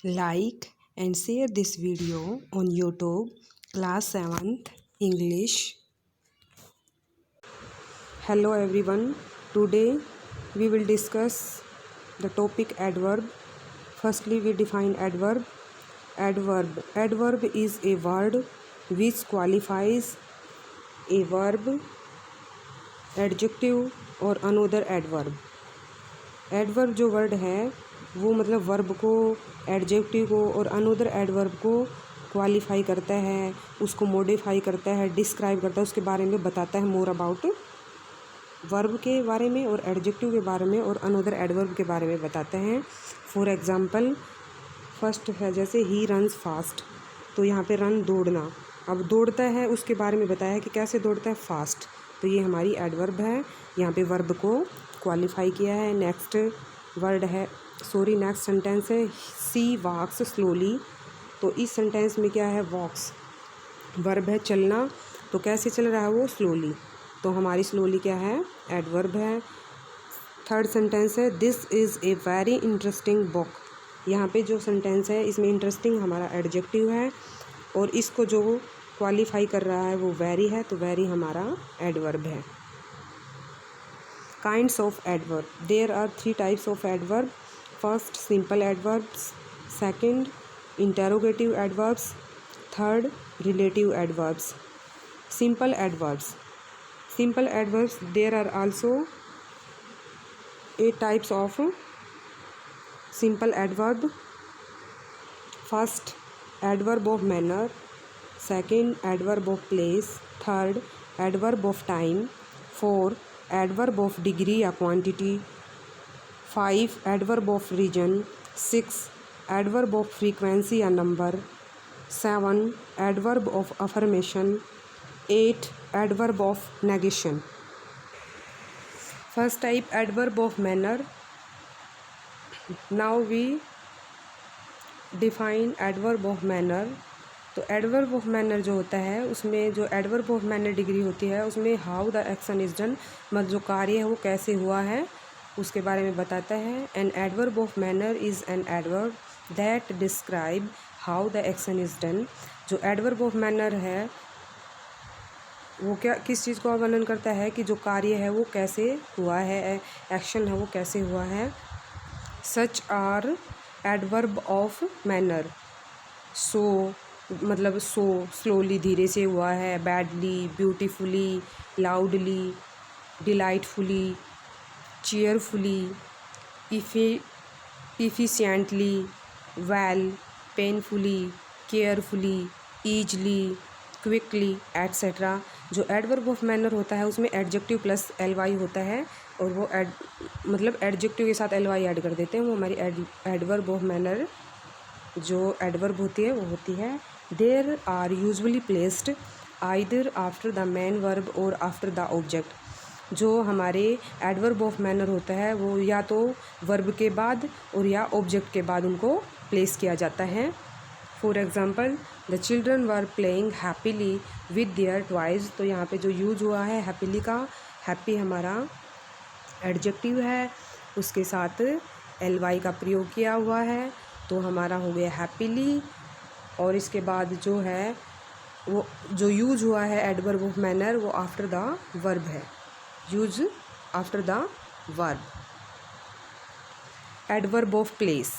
Like and share this video on YouTube, class 7th English. Hello everyone. Today we will discuss the topic adverb. Firstly, we define adverb. Adverb is a word which qualifies a verb, adjective और another adverb. Adverb जो word है वो मतलब verb को, adjective को और another adverb को qualify करता है, उसको मॉडिफाई करता है, डिस्क्राइब करता है, उसके बारे में बताता है, मोर अबाउट वर्ब के बारे में और एडजेक्टिव के बारे में और अनदर एडवर्ब के बारे में बताते हैं. फॉर एग्जांपल फर्स्ट है जैसे ही रन्स फास्ट, तो यहाँ पे रन दौड़ना. अब दौड़ता है उसके बारे में बताया है कि कैसे दौड़ता है, फास्ट. तो ये हमारी एडवर्ब है, यहाँ पे वर्ब को क्वालिफाई किया है. नेक्स्ट सेंटेंस है सी वॉक्स स्लोली. तो इस सेंटेंस में क्या है, वॉक्स वर्ब है चलना, तो कैसे चल रहा है वो, स्लोली. तो हमारी स्लोली क्या है, एडवर्ब है. थर्ड सेंटेंस है this is a very interesting book. यहाँ पे जो सेंटेंस है इसमें इंटरेस्टिंग हमारा एडजेक्टिव है और इसको जो क्वालिफाई कर रहा है वो वेरी है, तो वेरी हमारा एडवर्ब है. Kinds of adverb. There are 3 types of adverb. First, simple adverbs. Second, interrogative adverbs. Third, relative adverbs. Simple adverbs. Simple adverbs, there are also 8 types of simple adverb. First, adverb of manner. Second, adverb of place. Third, adverb of time. 4, adverb of degree या quantity. 5, adverb of region. 6, adverb of frequency या number. 7, adverb of affirmation. 8, adverb of negation. First type, adverb of manner. Now we define adverb of manner. तो adverb of manner जो होता है उसमें जो adverb of manner degree होती है उसमें how the action is done, मतलब जो कार्य है वो कैसे हुआ है उसके बारे में बताता है. An adverb of manner is an adverb that describe how the action is done. जो एडवर्ब ऑफ मैनर है वो किस चीज़ को वर्णन करता है कि जो कार्य है वो कैसे हुआ है, एक्शन है वो कैसे हुआ है. Such are adverb of manner. So मतलब सो स्लोली धीरे से हुआ है, badly, beautifully, loudly, delightfully, cheerfully, efficiently, well, painfully, carefully, easily, quickly etcetera. जो एडवर्ब ऑफ मैनर होता है उसमें एडजेक्टिव प्लस एलवाई होता है और वो मतलब एडजेक्टिव के साथ एलवाई ऐड कर देते हैं, वो हमारी एडवर्ब ऑफ मैनर जो एडवर्ब होती है वो होती है. There are usually placed either after the main verb और आफ्टर द ऑब्जेक्ट. जो हमारे एडवर्ब ऑफ मैनर होता है वो या तो वर्ब के बाद और या ऑब्जेक्ट के बाद उनको प्लेस किया जाता है. For example the children were playing happily with their toys. तो यहाँ पे जो यूज हुआ है हैप्पीली का, हैप्पी हमारा एडजेक्टिव है, उसके साथ एलवाई का प्रयोग किया हुआ है, तो हमारा हो गया हैप्पीली. और इसके बाद जो है वो जो यूज हुआ है एडवर्ब ऑफ मैनर वो आफ्टर द वर्ब है, use after the verb. Adverb of place.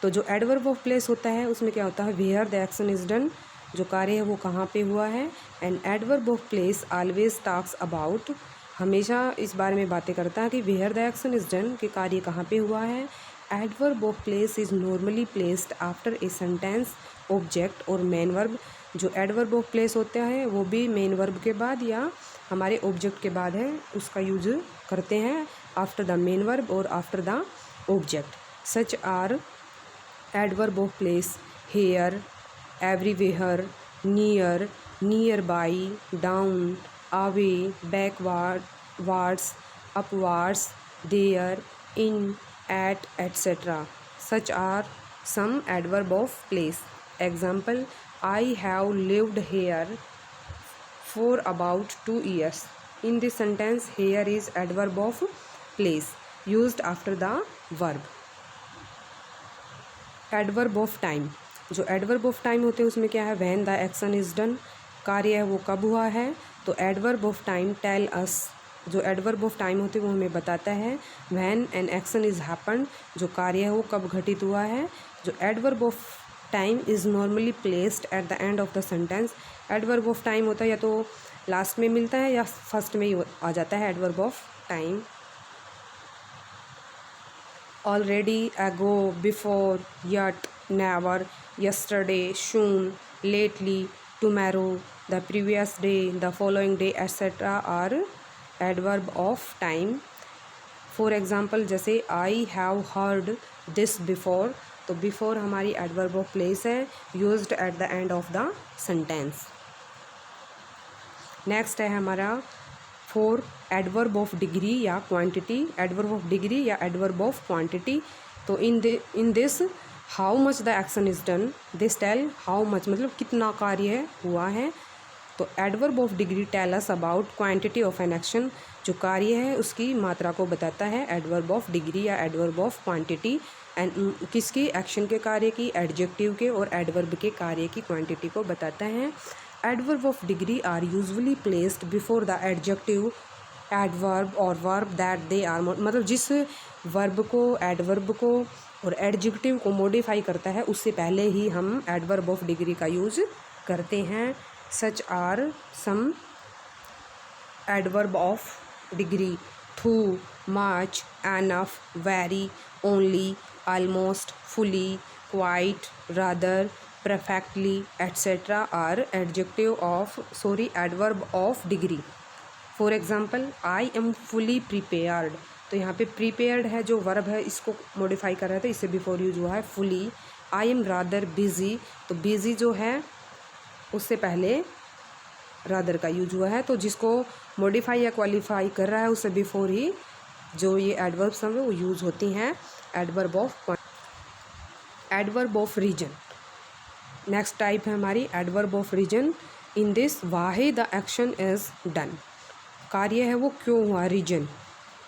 तो जो एडवर्ब ऑफ प्लेस होता है उसमें क्या होता है, where the action is done, जो कार्य है वो कहाँ पे हुआ है. And adverb of place always talks about, हमेशा इस बारे में बातें करता है कि where the action is done, कि कार्य कहाँ पे हुआ है. Adverb of place is normally placed after a sentence, object और मेन वर्ब. जो एडवर्ब ऑफ प्लेस होता है वो भी मेन वर्ब के बाद या हमारे ऑब्जेक्ट के बाद है, उसका यूज करते हैं आफ्टर द मेन वर्ब और after the object. Such are adverb of place here, everywhere, near, nearby, down, away, backward, wards, upwards, there, in, at etc. Such are some adverb of place. Example, I have lived here for about 2 years. In this sentence, here is adverb of place used after the verb. Adverb of time, जो adverb of time होते हैं उसमें क्या है, when the action is done, कार्य है वो कब हुआ है। तो adverb of time tell us, जो एडवर्ब ऑफ टाइम होते हैं वो हमें बताता है when an action is happen, जो कार्य है वो कब घटित हुआ है। जो adverb of time is normally placed at the end of the sentence, adverb of time होता है या तो लास्ट में मिलता है या फर्स्ट में ही आ जाता है एडवर्ब ऑफ टाइम। ऑलरेडी, एगो, before, yet, never, yesterday, soon, lately, tomorrow, the previous day, the following day, etc. are adverb of time. For example जैसे I have heard this before, तो बिफोर हमारी adverb of place है, used at the end of the sentence. Next है हमारा four adverb of degree या quantity, adverb of degree या adverb of quantity. तो in this how much the action is done, this tell how much मतलब कितना कार्य हुआ है। तो adverb of degree tell us about quantity of an action, जो कार्य है उसकी मात्रा को बताता है एडवर्ब ऑफ डिग्री या एडवर्ब ऑफ क्वांटिटी। एंड किसकी, एक्शन के कार्य की, एडजेक्टिव के और एडवर्ब के कार्य की क्वांटिटी को बताता है। Adverb of degree are usually placed before the adjective, adverb और वर्ब दैट दे आर, मतलब जिस वर्ब को, एडवर्ब को और एडजेक्टिव को मॉडिफाई करता है उससे पहले ही हम एडवर्ब ऑफ डिग्री का यूज़ करते हैं। Such are some adverb of degree, through, much, enough, very, only, almost, fully, quite, rather, perfectly, etcetera are adverb of degree. For example I am fully prepared, तो यहाँ पे prepared है जो verb है इसको मॉडिफाई कर रहा है तो इससे बिफोर यूज हुआ है fully. I am rather busy, तो बिजी जो है उससे पहले रादर का यूज हुआ है, तो जिसको मॉडिफाई या क्वालिफाई कर रहा है उससे बिफोर ही जो ये एडवर्ब्स हैं वो यूज़ होती हैं। Adverb of reason, next type है हमारी adverb of reason. In this why the action is done, कार्य है वो क्यों हुआ, रीजन।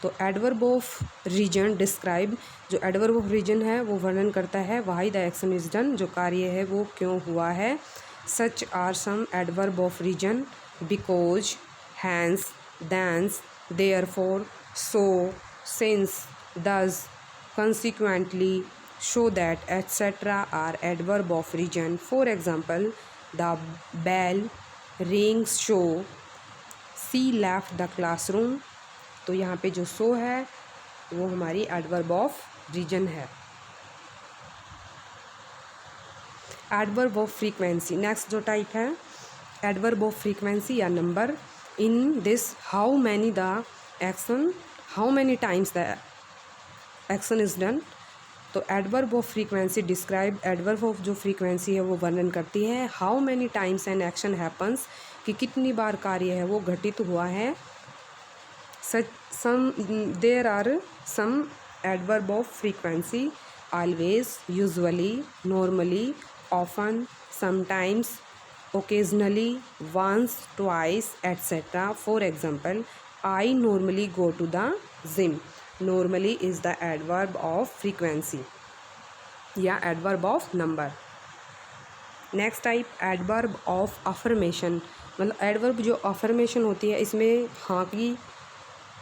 तो एडवर्ब ऑफ रीजन डिस्क्राइब, जो एडवर्ब ऑफ रीजन है वो वर्णन करता है why the action is done, जो कार्य है वो क्यों हुआ है। Such are some adverb of reason, because, hence, thence, therefore, so, since, thus, consequently, show that, etc. are adverb of region. For example, the bell rings show she left the classroom, तो यहाँ पे जो सो है वो हमारी adverb of reason है। Adverb of frequency, next जो type है एडवर्ब ऑफ फ्रीक्वेंसी या number. In this how many times the action is done, तो adverb of frequency describe, adverb of जो फ्रीक्वेंसी है वो वर्णन करती है how many times an action happens, कि कितनी बार कार्य है वो घटित हुआ है। There are some adverb of frequency, always, usually, normally, often, sometimes, occasionally, once, twice, etcetera. For example, I normally go to the gym, normally is the adverb of frequency या adverb of number. Next type adverb of affirmation, मतलब adverb जो affirmation होती है इसमें हाँ की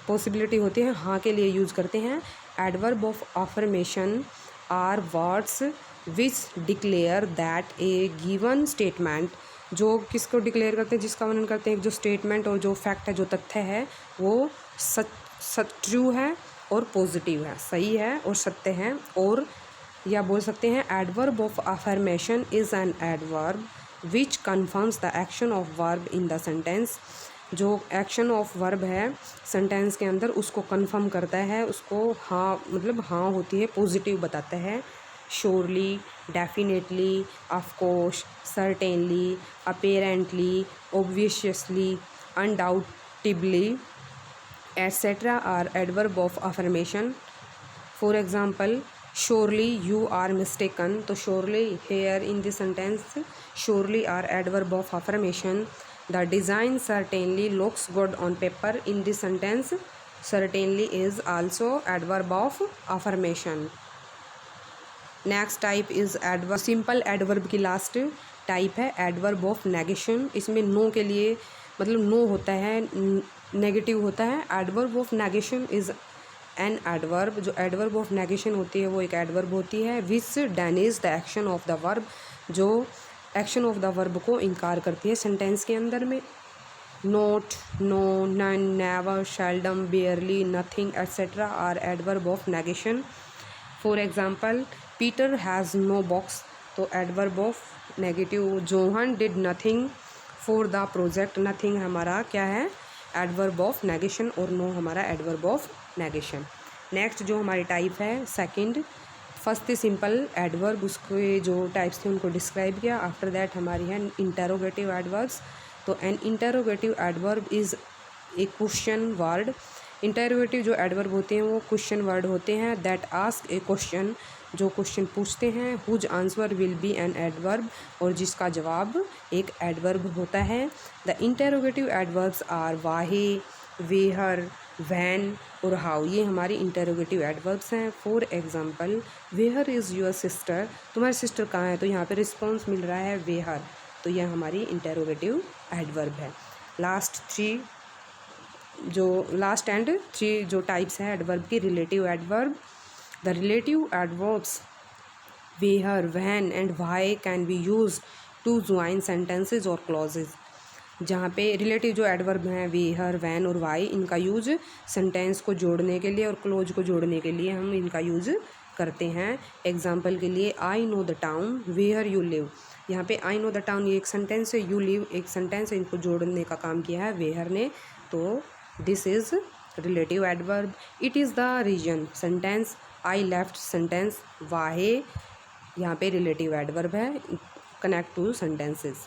possibility होती है, हाँ के लिए यूज़ करते हैं। Adverb of affirmation are words which declare that a given statement, जो किसको डिक्लेयर करते हैं, जिसका वर्णन करते हैं जो स्टेटमेंट और जो फैक्ट है, जो तथ्य है वो ट्रू है और पॉजिटिव है, सही है और सत्य है। और या बोल सकते हैं adverb of affirmation is an adverb which confirms the action of verb in the sentence, जो एक्शन ऑफ वर्ब है सेंटेंस के अंदर उसको कन्फर्म करता है, उसको हाँ मतलब हाँ होती है, पॉजिटिव बताता है। Surely, definitely, of course, certainly, apparently, obviously, undoubtedly, etc. are adverb of affirmation. For example, surely you are mistaken, तो surely here in the sentence surely are adverb of affirmation. The design certainly looks good on paper, in the sentence certainly is also adverb of affirmation. Next type is adverb. Simple adverb की last type है adverb of negation. इसमें no के लिए मतलब no होता है, negative होता है। Adverb of negation is an adverb. जो एडवर्ब ऑफ नेगेशन होती है वो एक एडवर्ब होती है which denies the action of the verb, जो एक्शन ऑफ द वर्ब को इनकार करती है सेंटेंस के अंदर में। Not, no, none, never, seldom, बेयरली, nothing etcetera are adverb of negation. For example Peter has no box, तो adverb of negative. John did nothing for the project, nothing हमारा क्या है, एडवर्ब ऑफ नेगेशन, और no हमारा adverb of negation. Next जो हमारी type है second, first simple adverb, उसके जो टाइप्स थे उनको डिस्क्राइब किया। आफ्टर दैट हमारी है इंटरोगेटिव एडवर्ब्स। तो an interrogative adverb is a question word. Interrogative जो एडवर्ब होते हैं वो क्वेश्चन वर्ड होते हैं दैट आस्क ए क्वेश्चन, जो क्वेश्चन पूछते हैं। Whose answer will be an adverb, और जिसका जवाब एक एडवर्ब होता है। The interrogative adverbs are why, where, when और हाउ, ये हमारी इंटरोगेटिव एडवर्ब्स हैं। For example where is your sister, तुम्हारी सिस्टर कहाँ है, तो यहाँ पे रिस्पॉन्स मिल रहा है वेहर, तो यह हमारी इंटरोगेटिव एडवर्ब है। लास्ट एंड थ्री जो टाइप्स हैं एडवर्ब की, relative adverb. The relative adverbs where, when and why can be use to join sentences और क्लॉजेज। जहाँ पे रिलेटिव जो एडवर्ब हैं वेहर, वैन और वाई, इनका यूज सेंटेंस को जोड़ने के लिए और क्लोज को जोड़ने के लिए हम इनका यूज करते हैं। एग्जाम्पल के लिए I know the town where you live, यहाँ पे आई नो द टाउन ये एक सेंटेंस है, यू लिव एक सेंटेंस है, इनको जोड़ने का काम किया है वेहर ने, तो this is relative adverb. It is the reason sentence, I left sentence, why यहाँ पे रिलेटिव एडवर्ब है, कनेक्ट टू सेंटेंसेस।